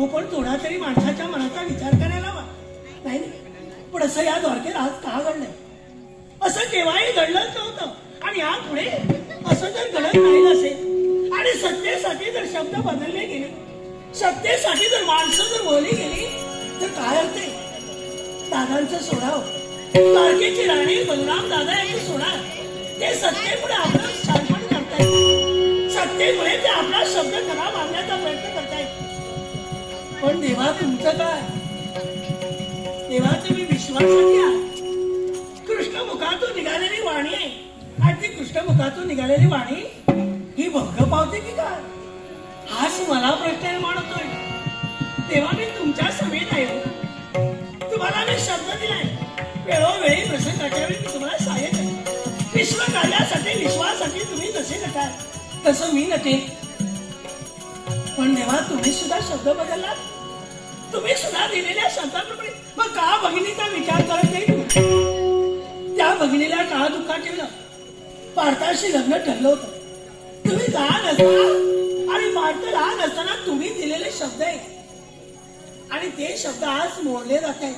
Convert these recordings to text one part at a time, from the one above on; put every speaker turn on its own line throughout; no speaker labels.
हो, पण थोडा तरी माणसाच्या मनाचा विचार करायला हवा नाही. पण असं या द्वारकेत आज का घडलंय? असं केव्हाही घडलंच नव्हतं आणि यापुढे असं जर घडत नाही नसेल आणि सत्तेसाठी जर शब्द बदलले गेले, सत्तेसाठी जर माणसं जर बोलली गेली तर काय अर्थ आहे? दादांचं सोडाव, द्वारकेची राणी बलराम दादा यांची सोडा, ते सत्तेमुळे आपलं शानपण करतायत, सत्तेमुळे ते आपला शब्द खरा मानण्याचा प्रयत्न करतायत. पण देवा तुमचं काय? देवा तुम्ही विश्वासाची आहात. कृष्ण मुखातून निघालेली वाणी आहे आणि ती कृष्ण मुखातून निघालेली वाणी ही भंग पावते की काय? हाच मला प्रश्न निर्माण होतोय. तेव्हा मी तुमच्या समेत आहे. तुम्हाला मी शब्द दिलाय, वेळोवेळी प्रसंगाच्या वेळी मी तुम्हाला सहाय्य करेन. विश्व कार्यासाठी विश्वासाठी तुम्ही जसे नटाल तसं मी नटेन. पण देवा तुम्ही सुद्धा शब्द बदलला, तुम्ही सुद्धा दिलेल्या शब्दाप्रमाणे मग का भगिनीचा विचार करत नाही तुम्ही? त्या भगिनीला का दुःखात ठेवलं? पार्थाशी लग्न ठरलं होतं. तुम्ही लहान असता आणि पार्थ लहान असताना तुम्ही दिलेले शब्द आहे आणि ते शब्द आज मोडले जात आहेत.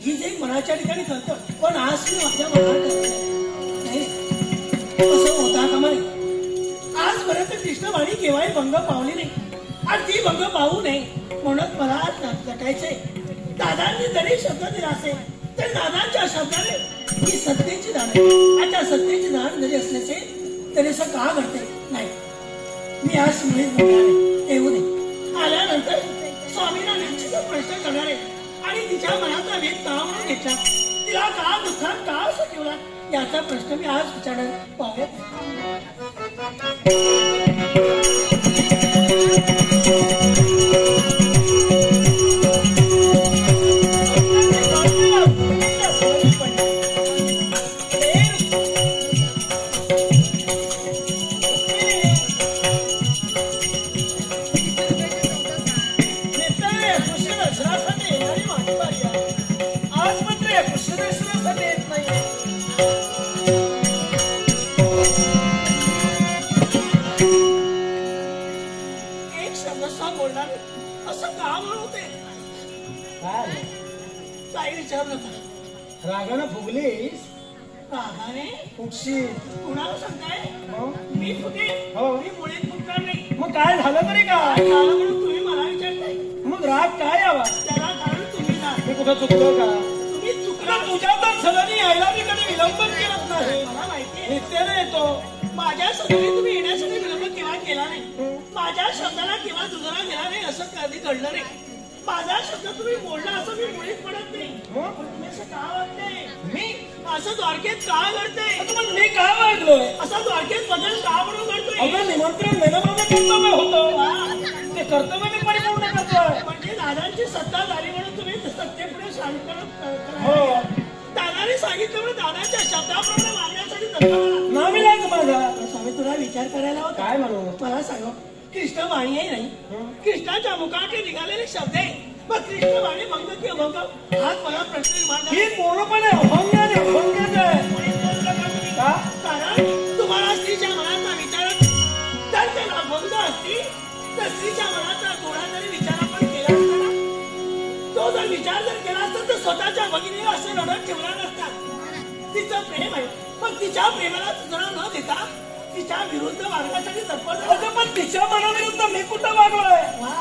ही जे मनाच्या ठिकाणी करतो, पण आज मी माझ्या मनात नाही असं होता कामा नये. आजपर्यंत कृष्णवाणी केव्हाही भंग पावली नाही आणि ती भंग पाहू नये म्हणून मला आज नटायचंय. दादांनी जरी शब्द दिला असेल तर दादांच्या शब्दाने ही सत्तेची धाड आहे. आता सत्तेची धाड जरी असले असेल तरी असं का घडते? नाही, मी आज मुळीच बोलणार येऊ नये. आल्यानंतर स्वामींना निश्चितच प्रश्न करणार आहे आणि तिच्या मनाचा वेग का म्हणून घेतला, तिला का दुःखात का असं ठेवला याचा प्रश्न मी आज विचारणार. पाहूयात.
रागानं फुगलीस?
रागाने
फुगशील.
कुणाला सांगताय? मी फुगे?
हो.
मी मुळीच फुगणार नाही.
मग काय झालं तरी काय?
झालं म्हणून तुम्ही मला विचारताय?
मग राग काय यावा?
त्याला कारण तुम्ही ना.
मी कुठं चुकलो का?
तुम्ही चुकला.
तुझ्या तर सदनी यायला मी कधी विलंब केलाच नाही.
मला माहितीये
नित्याने येतो.
माझ्या सदनी तुम्ही येण्यासाठी विलंब केव्हा केला नाही. माझ्या शब्दाला केव्हा दुजोरा दिला नाही असं कधी घडलं नाही. माझा शब्द तुम्ही बोलला असं मी मुळीच पडत नाही. तुम्ही असं का वागते?
मी
असं द्वारकेत का घडतंय?
मी का वागलोय?
असं द्वारकेत बदल का म्हणून घडतोय?
अगं निमंत्रण देणं माझं कर्तव्य होतं. ते कर्तव्य मी परिपूर्ण करतोय.
म्हणजे दादांची सत्ता झाली म्हणून तुम्ही सत्तेपुढे शांत
हो.
दादाने सांगितलं म्हणून दादाच्या शब्दाप्रमाणे वागण्यासाठी
नाविलाज माझा.
स्वामी तुला विचार करायला होता.
काय म्हणू?
मला सांगा, कृष्णवाणी आहे नाही, कृष्णाच्या मुखाचे निघालेले शब्द आहे. मग कृष्णवाणी भंग की अभंग हाच मला प्रश्न निर्माण झाला.
ही पूर्णपणे अभंग आहे, अभंगच आहे.
कारण तुम्हाला स्त्रीच्या मनाचा विचार तर त्याला भंग असती तर स्त्रीच्या मनाचा थोडा जरी विचार आपण केला असता ना, तो जर विचार जर केला असता तर स्वतःच्या भगिनीला असं रडत ठेवला नसता. तिचं प्रेम आहे, पण तिच्या प्रेमाला तुझा न देता तिच्या विरुद्ध वागण्यासाठी तत्पर.
पण तिच्या मनाविरुद्ध मी कुठं वागलोय?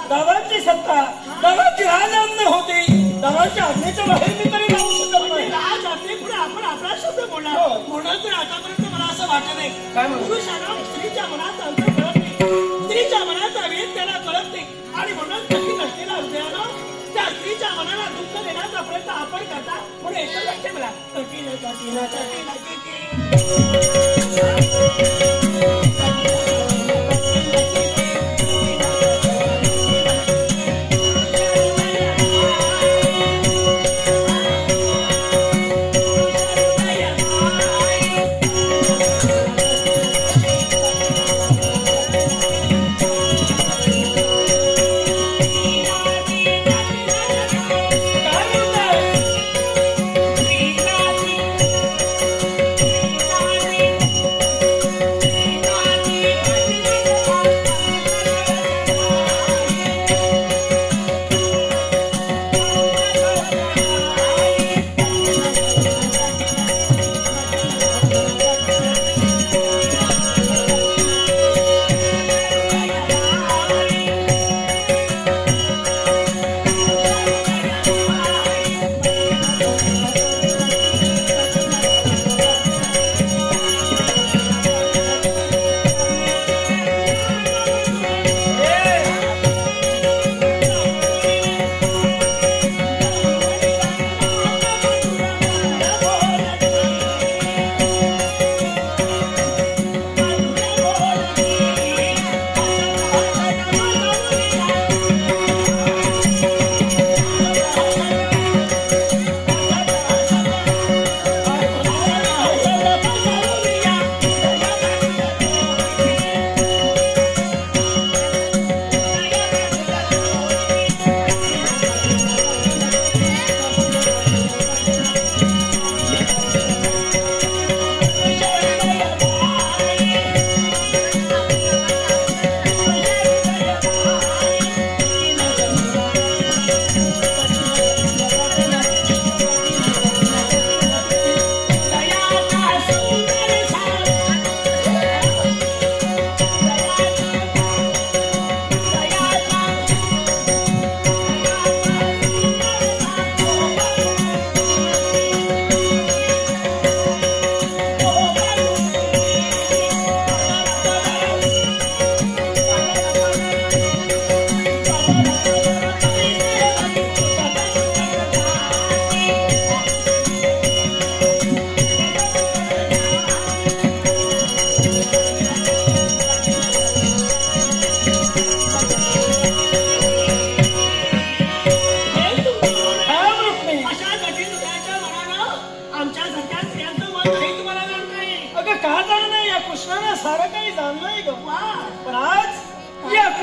दादांची सत्ता, दादाची राजआज्ञा होती. दादाच्या आज्ञेच्या बाहेर मी तरी जाऊ शकत नाही.
राज आज्ञेपुढे आपण आपला शब्द बोलणार म्हणून तर आतापर्यंत मला असं वाटत नाही. पुरुषाला स्त्रीच्या मनाचा अंतर कळत नाही, स्त्रीच्या मनाचा वेग त्याला कळत नाही आणि म्हणून कधी नसलेला हृदयानं त्या स्त्रीच्या मनाला दुःख देण्याचा प्रयत्न आपण करता. म्हणून एकच लक्ष मला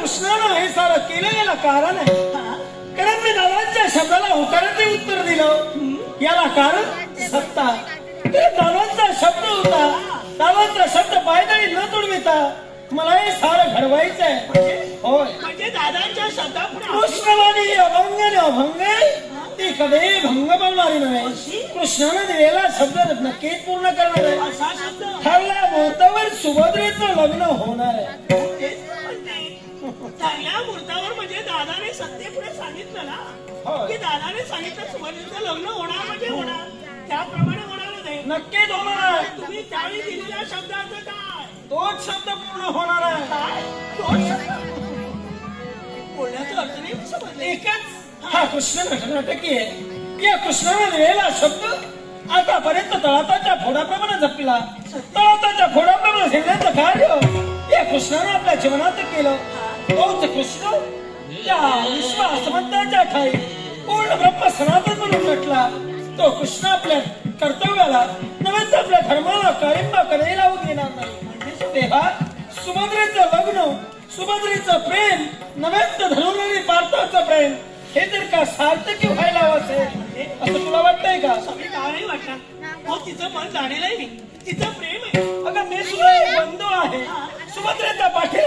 कृष्णानं हे सारं केलं याला कारण आहे.
हा?
कारण मी दादांच्या शब्दाला होकाराचे उत्तर दिलं. याला कारण सत्ता. ते दादांचा शब्द होता. दादांचा शब्द पायदळी न तुडविता मला हे सारं घडवायचं आहे. होय,
म्हणजे दादांच्या शब्दापुढे
कृष्णवाणी अभंग आणि अभंग ती कधी भंग पावणारी नव्हे. कृष्णानं दिलेला शब्द नक्कीच पूर्ण करणार आहे.
असा शब्द
ठरल्या मुहूर्तावर सुभद्रेचं लग्न होणार आहे.
तेच म्हणते. ठरल्या मुहूर्तावर म्हणजे दादाने सत्तेपुढे सांगितलं ना
होय.
की दादाने सांगितलं सुभद्रेचं लग्न होणार म्हणजे होणार, त्याप्रमाणे होणारच आहे.
नक्कीच होणार आहे.
तुम्ही त्यावेळी दिलेल्या शब्दाचं काय?
तोच शब्द पूर्ण होणार आहे.
काय? तोच शब्द? बोलण्याचा अर्थ नाही समजले.
एकच हा कृष्ण घटनाटकी आहे. या कृष्णाने दिलेला शब्द आतापर्यंत तळाताच्या फोडाप्रमाणे जपला. तळाताच्या फोडाप्रमाणे झेलण्याचं कार्य या कृष्णाने आपल्या जीवनात केलं. तोच कृष्ण त्या विश्वासमंताच्या ठाई पूर्ण ब्रह्म सनातन म्हणून म्हटला. तो कृष्ण आपल्या कर्तव्याला नव्हे तर आपल्या धर्माला काळिंबा कधी लावून देणार नाही. तेव्हा सुभद्रेचं लग्न, सुभद्रेचं प्रेम नव्हे तर धनुर्वरी पार्थाचं प्रेम हे जर का सार्थक व्हायला हवं असेल असं तुला वाटतंय का?
सगळी काय वाटणार? हो, तिचं मन जाणेल आहे मी. तिचं प्रेम आहे.
अगं मी सुद्धा एक बंधू आहे. सुभद्रेचा पाठी